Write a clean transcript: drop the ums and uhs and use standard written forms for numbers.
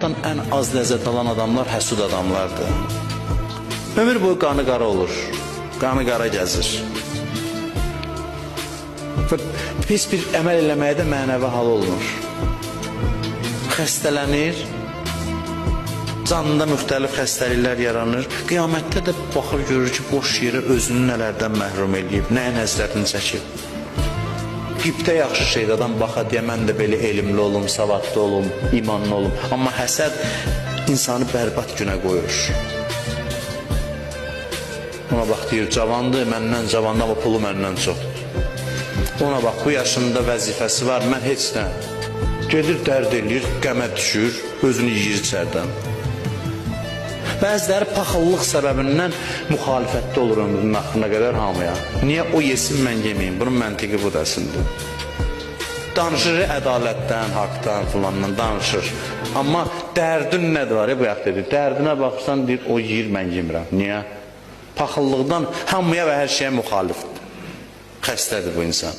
Ən az ləzzət alan adamlar həsud adamlardır. Ömür boyu qanı qara olur, qanı qara gəzir. Pis bir əməl eləməyə də mənəvi hal olunur. Xəstələnir, canında müxtəlif xəstəliklər yaranır. Qiyamətdə də baxır, görür ki, boş yerə özünü nələrdən məhrum eləyib, nəyə nəzrətini çəkib. Qibdə yaxşı şeydir, adam baxa deyə, mən də belə elmli olum, savadlı olum, imanlı olum. Amma həsəd insanı bərbad günə qoyur. Ona bax, deyir, cavandır, məndən cavandır, amma pulu məndən çoxdur. Ona bax, bu yaşında vəzifəsi var, mən heç nə. Gedir, dərd eləyir, qəmə düşür, özünü yiyir içərdən. Bəziləri paxıllıq səbəbindən müxalifətdə olur ömrünün axırına qədər hamıya. Niyə o yesin, mən yeməyim? Bunun məntiqi bu dəsindir. Danışır ədalətdən, haqdan, filandan danışır. Amma dərdin nədir var ya, bu yaxd edir. Dərdinə baxırsan, deyir, o yiyir, mən yemirəm. Niyə? Paxıllıqdan hamıya və hər şeyə müxalifdir. Xəstədir bu insan.